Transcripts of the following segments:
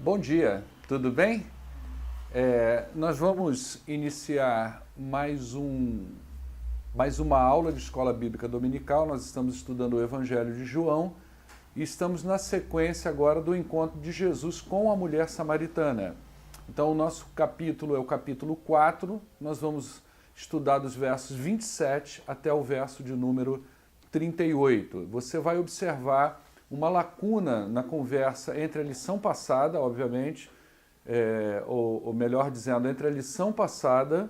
Bom dia, tudo bem? Nós vamos iniciar mais uma aula de Escola Bíblica Dominical. Nós estamos estudando o Evangelho de João e estamos na sequência agora do encontro de Jesus com a mulher samaritana. Então o nosso capítulo é o capítulo 4, nós vamos estudar dos versos 27 até o verso de número 38. Você vai observar uma lacuna na conversa entre a lição passada, obviamente, ou melhor dizendo, entre a lição passada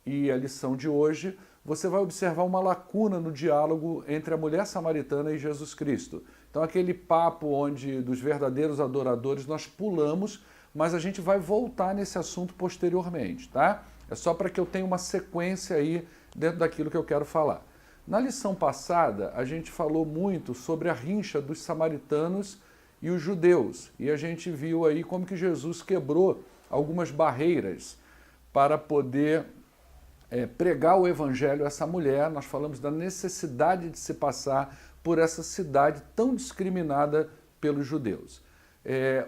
e a lição de hoje. Você vai observar uma lacuna no diálogo entre a mulher samaritana e Jesus Cristo. Então aquele papo onde dos verdadeiros adoradores nós pulamos, mas a gente vai voltar nesse assunto posteriormente, tá? É só para que eu tenha uma sequência aí dentro daquilo que eu quero falar. Na lição passada, a gente falou muito sobre a rincha dos samaritanos e os judeus. E a gente viu aí como que Jesus quebrou algumas barreiras para poder pregar o evangelho a essa mulher. Nós falamos da necessidade de se passar por essa cidade tão discriminada pelos judeus.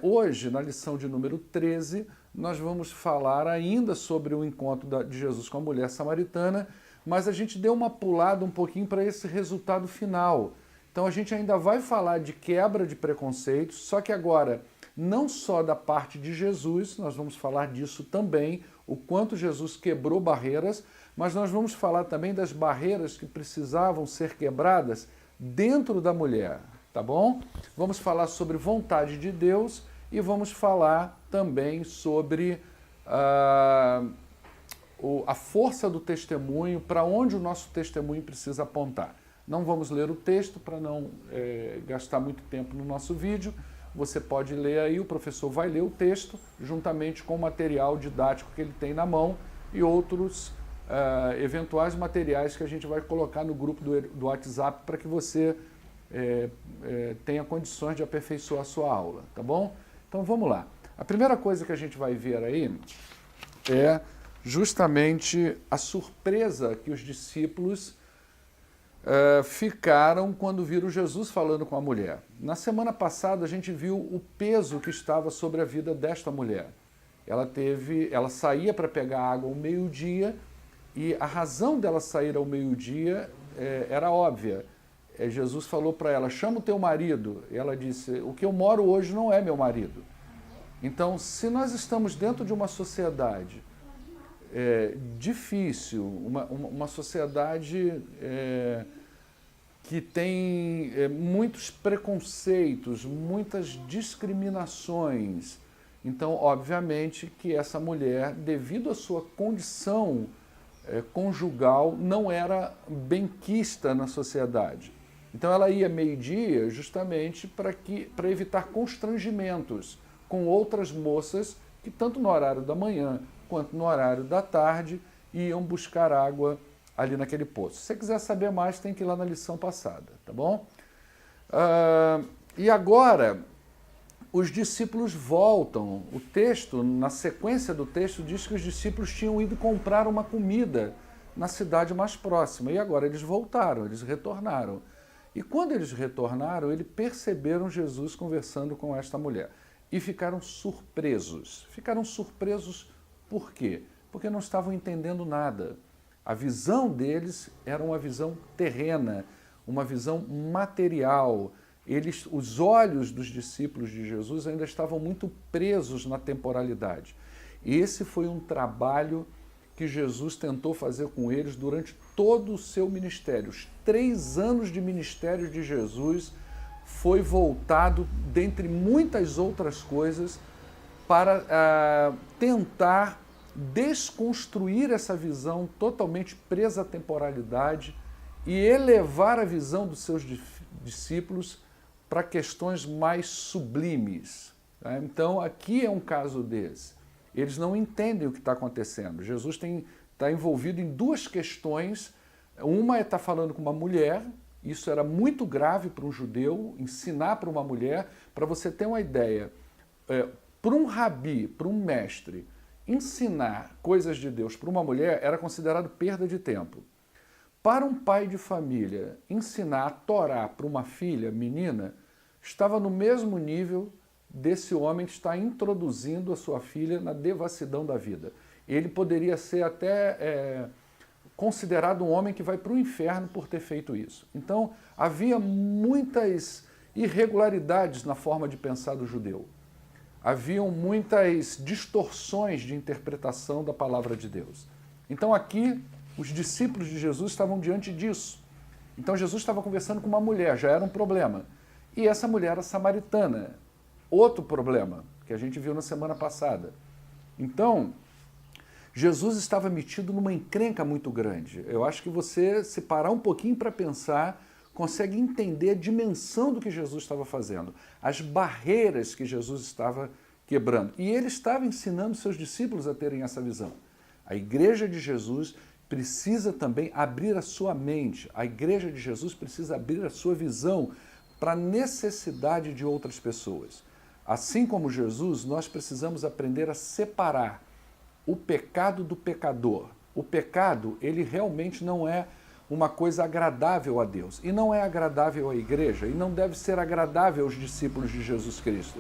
Hoje, na lição de número 13, nós vamos falar ainda sobre o encontro de Jesus com a mulher samaritana, mas a gente deu uma pulada um pouquinho para esse resultado final. Então a gente ainda vai falar de quebra de preconceitos, só que agora não só da parte de Jesus, nós vamos falar disso também, o quanto Jesus quebrou barreiras, mas nós vamos falar também das barreiras que precisavam ser quebradas dentro da mulher, tá bom? Vamos falar sobre vontade de Deus e vamos falar também sobre a força do testemunho, para onde o nosso testemunho precisa apontar. Não vamos ler o texto para não gastar muito tempo no nosso vídeo. Você pode ler aí, o professor vai ler o texto juntamente com o material didático que ele tem na mão e outros eventuais materiais que a gente vai colocar no grupo do WhatsApp para que você tenha condições de aperfeiçoar a sua aula, tá bom? Então vamos lá. A primeira coisa que a gente vai ver aí é justamente a surpresa que os discípulos ficaram quando viram Jesus falando com a mulher. Na semana passada a gente viu o peso que estava sobre a vida desta mulher. Ela saía para pegar água ao meio-dia e a razão dela sair ao meio-dia era óbvia. Jesus falou para ela, chama o teu marido. E ela disse, o que eu moro hoje não é meu marido. Então, se nós estamos dentro de uma sociedade difícil, uma sociedade que tem muitos preconceitos, muitas discriminações. Então, obviamente, que essa mulher, devido à sua condição conjugal, não era benquista na sociedade. Então, ela ia meio-dia justamente para evitar constrangimentos com outras moças que, tanto no horário da manhã quanto no horário da tarde, iam buscar água ali naquele poço. Se você quiser saber mais, tem que ir lá na lição passada, tá bom? E agora, os discípulos voltam. O texto, na sequência do texto, diz que os discípulos tinham ido comprar uma comida na cidade mais próxima. E agora eles voltaram, eles retornaram. E quando eles retornaram, eles perceberam Jesus conversando com esta mulher. E ficaram surpresos. Ficaram surpresos por quê? Porque não estavam entendendo nada. A visão deles era uma visão terrena, uma visão material. Os olhos dos discípulos de Jesus ainda estavam muito presos na temporalidade. Esse foi um trabalho que Jesus tentou fazer com eles durante todo o seu ministério. Os 3 anos de ministério de Jesus foi voltado, dentre muitas outras coisas, para tentar desconstruir essa visão totalmente presa à temporalidade e elevar a visão dos seus discípulos para questões mais sublimes. Então, aqui é um caso desse. Eles não entendem o que está acontecendo. Jesus está envolvido em 2 questões. Uma é estar falando com uma mulher. Isso era muito grave para um judeu, ensinar para uma mulher. Para você ter uma ideia, para um rabi, para um mestre, ensinar coisas de Deus para uma mulher era considerado perda de tempo. Para um pai de família, ensinar a Torá para uma filha, menina, estava no mesmo nível desse homem que está introduzindo a sua filha na devassidão da vida. Ele poderia ser até considerado um homem que vai para o inferno por ter feito isso. Então, havia muitas irregularidades na forma de pensar do judeu. Haviam muitas distorções de interpretação da palavra de Deus. Então, aqui, os discípulos de Jesus estavam diante disso. Então, Jesus estava conversando com uma mulher, já era um problema. E essa mulher era samaritana. Outro problema, que a gente viu na semana passada. Então, Jesus estava metido numa encrenca muito grande. Eu acho que você, se parar um pouquinho para pensar, consegue entender a dimensão do que Jesus estava fazendo, as barreiras que Jesus estava quebrando. E ele estava ensinando seus discípulos a terem essa visão. A igreja de Jesus precisa também abrir a sua mente. A igreja de Jesus precisa abrir a sua visão para a necessidade de outras pessoas. Assim como Jesus, nós precisamos aprender a separar o pecado do pecador. O pecado, ele realmente não é uma coisa agradável a Deus. E não é agradável à igreja, e não deve ser agradável aos discípulos de Jesus Cristo.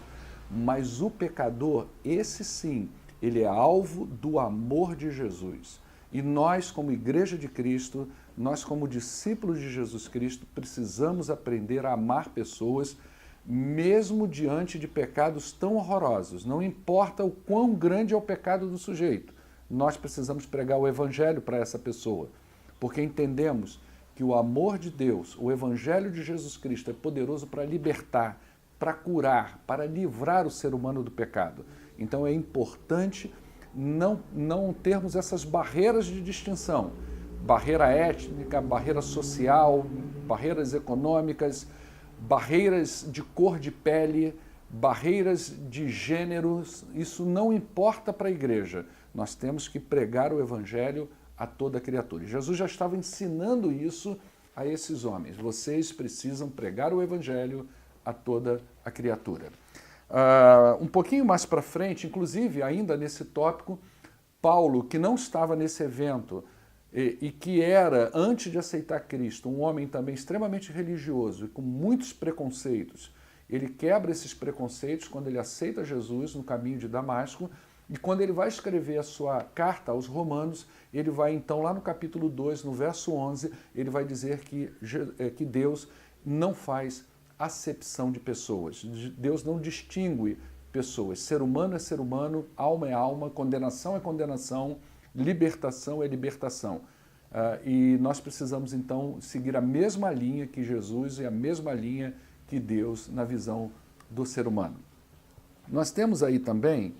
Mas o pecador, esse sim, ele é alvo do amor de Jesus. E nós, como igreja de Cristo, nós como discípulos de Jesus Cristo, precisamos aprender a amar pessoas mesmo diante de pecados tão horrorosos. Não importa o quão grande é o pecado do sujeito, nós precisamos pregar o evangelho para essa pessoa, porque entendemos que o amor de Deus, o evangelho de Jesus Cristo é poderoso para libertar, para curar, para livrar o ser humano do pecado. Então é importante não termos essas barreiras de distinção, barreira étnica, barreira social, barreiras econômicas, barreiras de cor de pele, barreiras de gêneros. Isso não importa para a igreja. Nós temos que pregar o evangelho a toda criatura. E Jesus já estava ensinando isso a esses homens. Vocês precisam pregar o evangelho a toda a criatura. Um pouquinho mais para frente, inclusive ainda nesse tópico, Paulo, que não estava nesse evento e que era, antes de aceitar Cristo, um homem também extremamente religioso e com muitos preconceitos, ele quebra esses preconceitos quando ele aceita Jesus no caminho de Damasco, e quando ele vai escrever a sua carta aos Romanos, ele vai então lá no capítulo 2, no verso 11, ele vai dizer que Deus não faz acepção de pessoas. Deus não distingue pessoas. Ser humano é ser humano, alma é alma, condenação é condenação, libertação é libertação. E nós precisamos então seguir a mesma linha que Jesus e a mesma linha que Deus na visão do ser humano. Nós temos aí também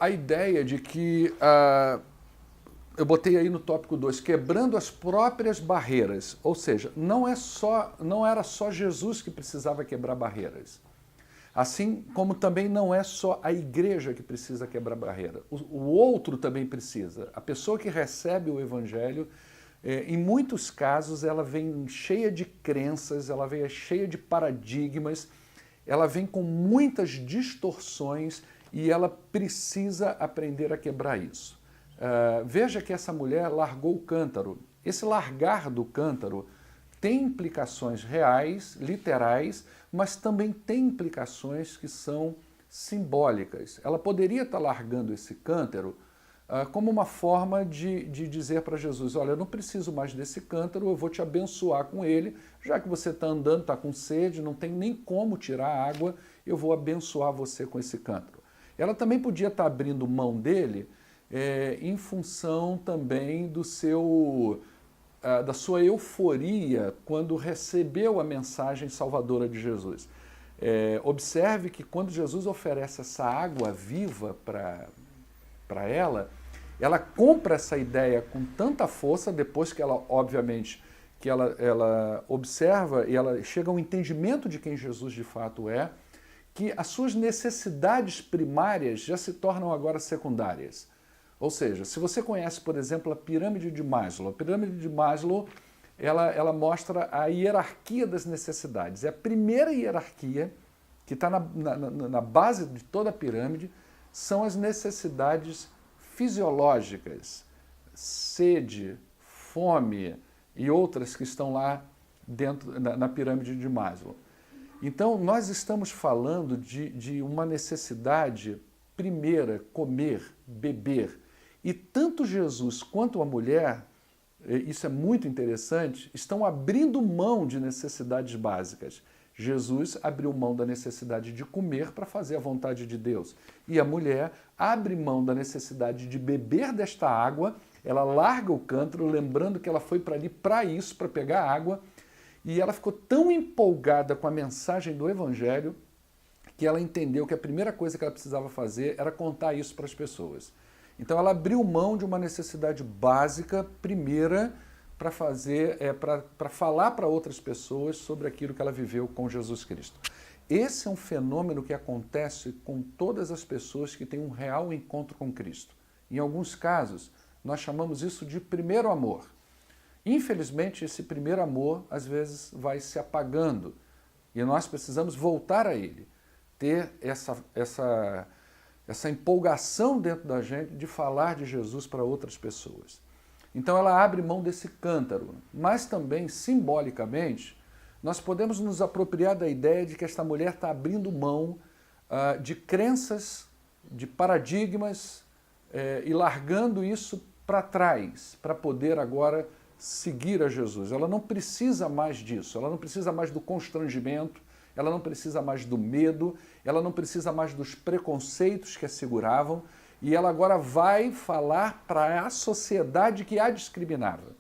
a ideia de que eu botei aí no tópico 2, quebrando as próprias barreiras. Ou seja, não era só Jesus que precisava quebrar barreiras. Assim como também não é só a igreja que precisa quebrar barreira. O outro também precisa. A pessoa que recebe o evangelho, em muitos casos, ela vem cheia de crenças, ela vem cheia de paradigmas, ela vem com muitas distorções e ela precisa aprender a quebrar isso. Veja que essa mulher largou o cântaro. Esse largar do cântaro tem implicações reais, literais, mas também tem implicações que são simbólicas. Ela poderia estar largando esse cântaro como uma forma de dizer para Jesus, olha, eu não preciso mais desse cântaro, eu vou te abençoar com ele, já que você está andando, está com sede, não tem nem como tirar a água, eu vou abençoar você com esse cântaro. Ela também podia estar abrindo mão dele em função também da sua euforia quando recebeu a mensagem salvadora de Jesus. Observe que quando Jesus oferece essa água viva para ela compra essa ideia com tanta força, depois que ela, obviamente, que ela observa e ela chega ao entendimento de quem Jesus de fato é, que as suas necessidades primárias já se tornam agora secundárias. Ou seja, se você conhece, por exemplo, a pirâmide de Maslow, ela mostra a hierarquia das necessidades. É a primeira hierarquia, que está na base de toda a pirâmide, são as necessidades fisiológicas, sede, fome e outras que estão lá na pirâmide de Maslow. Então, nós estamos falando de uma necessidade primeira, comer, beber. E tanto Jesus quanto a mulher, isso é muito interessante, estão abrindo mão de necessidades básicas. Jesus abriu mão da necessidade de comer para fazer a vontade de Deus. E a mulher abre mão da necessidade de beber desta água, ela larga o cântaro, lembrando que ela foi para ali para isso, para pegar água, e ela ficou tão empolgada com a mensagem do Evangelho que ela entendeu que a primeira coisa que ela precisava fazer era contar isso para as pessoas. Então ela abriu mão de uma necessidade básica, primeira, para falar para outras pessoas sobre aquilo que ela viveu com Jesus Cristo. Esse é um fenômeno que acontece com todas as pessoas que têm um real encontro com Cristo. Em alguns casos, nós chamamos isso de primeiro amor. Infelizmente, esse primeiro amor, às vezes, vai se apagando e nós precisamos voltar a ele, ter essa empolgação dentro da gente de falar de Jesus para outras pessoas. Então ela abre mão desse cântaro, mas também, simbolicamente, nós podemos nos apropriar da ideia de que esta mulher está abrindo mão de crenças, de paradigmas e largando isso para trás, para poder agora seguir a Jesus. Ela não precisa mais disso, ela não precisa mais do constrangimento, ela não precisa mais do medo, ela não precisa mais dos preconceitos que a seguravam, e ela agora vai falar para a sociedade que a discriminava.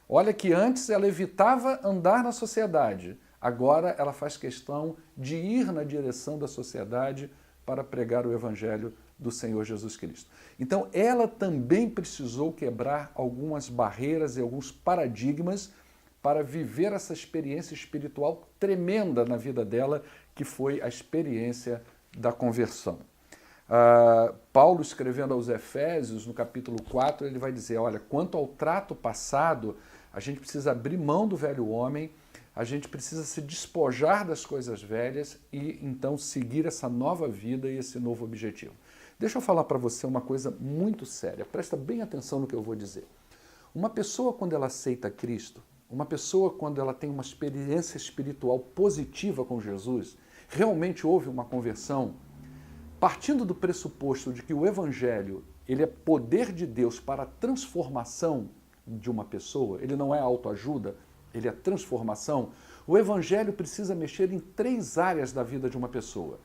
Olha que antes ela evitava andar na sociedade, agora ela faz questão de ir na direção da sociedade para pregar o Evangelho do Senhor Jesus Cristo. Então ela também precisou quebrar algumas barreiras e alguns paradigmas para viver essa experiência espiritual tremenda na vida dela, que foi a experiência da conversão. Paulo, escrevendo aos Efésios, no capítulo 4, ele vai dizer, olha, quanto ao trato passado, a gente precisa abrir mão do velho homem, a gente precisa se despojar das coisas velhas e, então, seguir essa nova vida e esse novo objetivo. Deixa eu falar para você uma coisa muito séria, presta bem atenção no que eu vou dizer. Uma pessoa, quando ela aceita Cristo, uma pessoa, quando ela tem uma experiência espiritual positiva com Jesus, realmente houve uma conversão, partindo do pressuposto de que o Evangelho ele é poder de Deus para a transformação de uma pessoa, ele não é autoajuda, ele é transformação, o Evangelho precisa mexer em 3 áreas da vida de uma pessoa.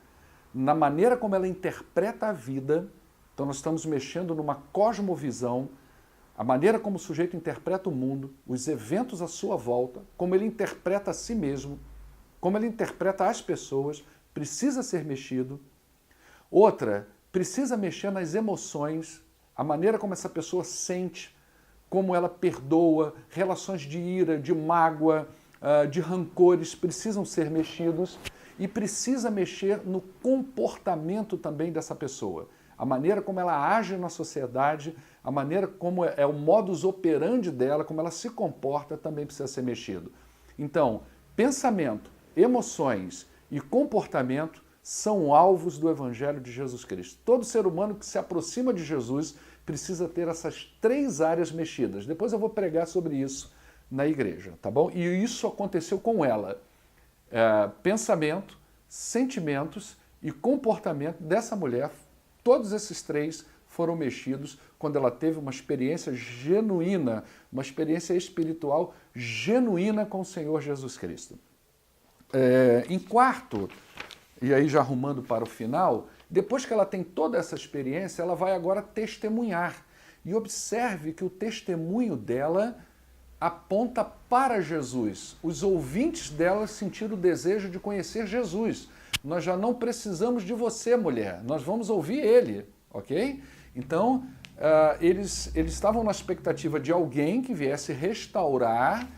Na maneira como ela interpreta a vida, então nós estamos mexendo numa cosmovisão, a maneira como o sujeito interpreta o mundo, os eventos à sua volta, como ele interpreta a si mesmo, como ele interpreta as pessoas, precisa ser mexido. Outra, precisa mexer nas emoções, a maneira como essa pessoa sente, como ela perdoa, relações de ira, de mágoa, de rancores precisam ser mexidos e precisa mexer no comportamento também dessa pessoa. A maneira como ela age na sociedade, a maneira como é o modus operandi dela, como ela se comporta, também precisa ser mexido. Então, pensamento, emoções e comportamento são alvos do Evangelho de Jesus Cristo. Todo ser humano que se aproxima de Jesus precisa ter essas 3 áreas mexidas. Depois eu vou pregar sobre isso na igreja, tá bom? E isso aconteceu com ela. Pensamento, sentimentos e comportamento dessa mulher, todos esses 3 foram mexidos quando ela teve uma experiência genuína, uma experiência espiritual genuína com o Senhor Jesus Cristo. Em quarto, e aí já arrumando para o final, depois que ela tem toda essa experiência, ela vai agora testemunhar. E observe que o testemunho dela aponta para Jesus. Os ouvintes dela sentiram o desejo de conhecer Jesus. Nós já não precisamos de você, mulher, nós vamos ouvir ele, ok? Então, eles estavam na expectativa de alguém que viesse restaurar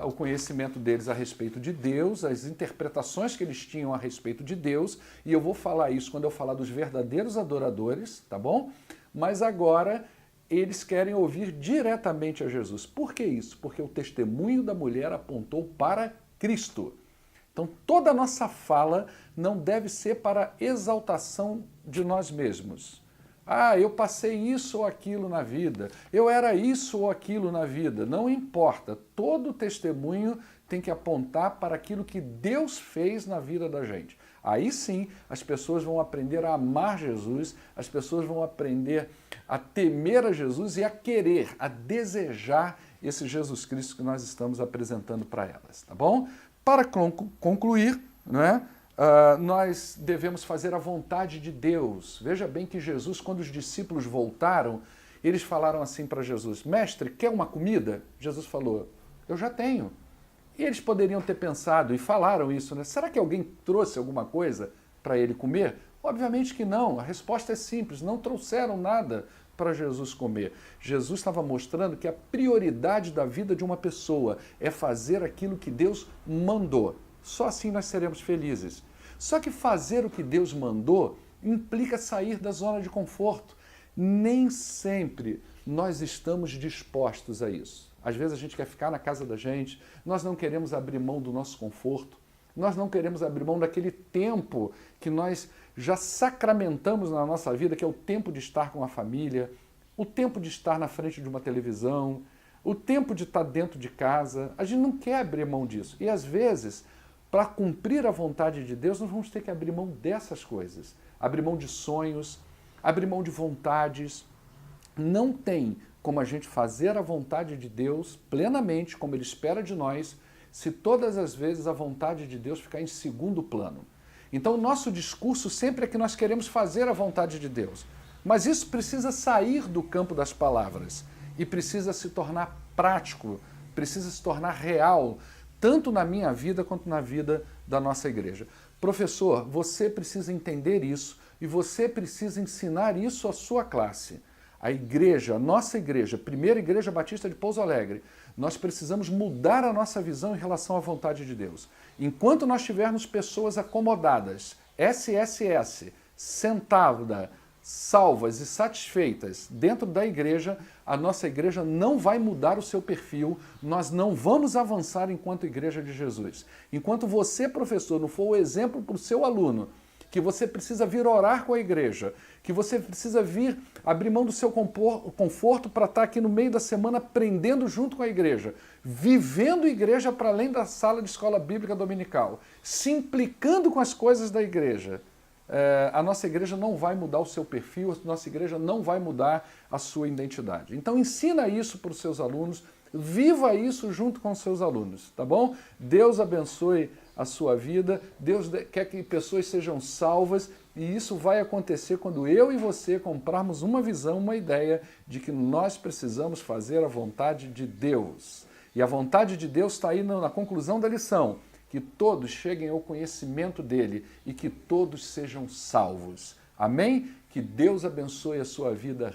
o conhecimento deles a respeito de Deus, as interpretações que eles tinham a respeito de Deus, e eu vou falar isso quando eu falar dos verdadeiros adoradores, tá bom? Mas agora eles querem ouvir diretamente a Jesus. Por que isso? Porque o testemunho da mulher apontou para Cristo. Então toda a nossa fala não deve ser para exaltação de nós mesmos. Ah, eu passei isso ou aquilo na vida, eu era isso ou aquilo na vida. Não importa, todo testemunho tem que apontar para aquilo que Deus fez na vida da gente. Aí sim, as pessoas vão aprender a amar Jesus, as pessoas vão aprender a temer a Jesus e a querer, a desejar esse Jesus Cristo que nós estamos apresentando para elas, tá bom? Para concluir, né, nós devemos fazer a vontade de Deus. Veja bem que Jesus, quando os discípulos voltaram, eles falaram assim para Jesus: mestre, quer uma comida? Jesus falou: eu já tenho. E eles poderiam ter pensado, e falaram isso, né? Será que alguém trouxe alguma coisa para ele comer? Obviamente que não. A resposta é simples, não trouxeram nada para Jesus comer. Jesus estava mostrando que a prioridade da vida de uma pessoa é fazer aquilo que Deus mandou. Só assim nós seremos felizes. Só que fazer o que Deus mandou implica sair da zona de conforto. Nem sempre nós estamos dispostos a isso. Às vezes a gente quer ficar na casa da gente, nós não queremos abrir mão do nosso conforto, nós não queremos abrir mão daquele tempo que nós já sacramentamos na nossa vida, que é o tempo de estar com a família, o tempo de estar na frente de uma televisão, o tempo de estar dentro de casa. A gente não quer abrir mão disso. E às vezes, para cumprir a vontade de Deus, nós vamos ter que abrir mão dessas coisas. Abrir mão de sonhos, abrir mão de vontades. Não tem como a gente fazer a vontade de Deus plenamente, como Ele espera de nós, se todas as vezes a vontade de Deus ficar em segundo plano. Então o nosso discurso sempre é que nós queremos fazer a vontade de Deus. Mas isso precisa sair do campo das palavras e precisa se tornar prático, precisa se tornar real, tanto na minha vida quanto na vida da nossa igreja. Professor, você precisa entender isso e você precisa ensinar isso à sua classe. A igreja, a nossa igreja, Primeira Igreja Batista de Pouso Alegre, nós precisamos mudar a nossa visão em relação à vontade de Deus. Enquanto nós tivermos pessoas acomodadas, SSS, sentadas, salvas e satisfeitas dentro da igreja, a nossa igreja não vai mudar o seu perfil, nós não vamos avançar enquanto igreja de Jesus. Enquanto você, professor, não for o exemplo para o seu aluno, que você precisa vir orar com a igreja, que você precisa vir abrir mão do seu conforto para estar aqui no meio da semana aprendendo junto com a igreja, vivendo igreja para além da sala de escola bíblica dominical, se implicando com as coisas da igreja. A nossa igreja não vai mudar o seu perfil, a nossa igreja não vai mudar a sua identidade. Então ensina isso para os seus alunos, viva isso junto com os seus alunos, tá bom? Deus abençoe a sua vida, Deus quer que pessoas sejam salvas e isso vai acontecer quando eu e você comprarmos uma visão, uma ideia de que nós precisamos fazer a vontade de Deus. E a vontade de Deus está aí na conclusão da lição, que todos cheguem ao conhecimento dele e que todos sejam salvos. Amém? Que Deus abençoe a sua vida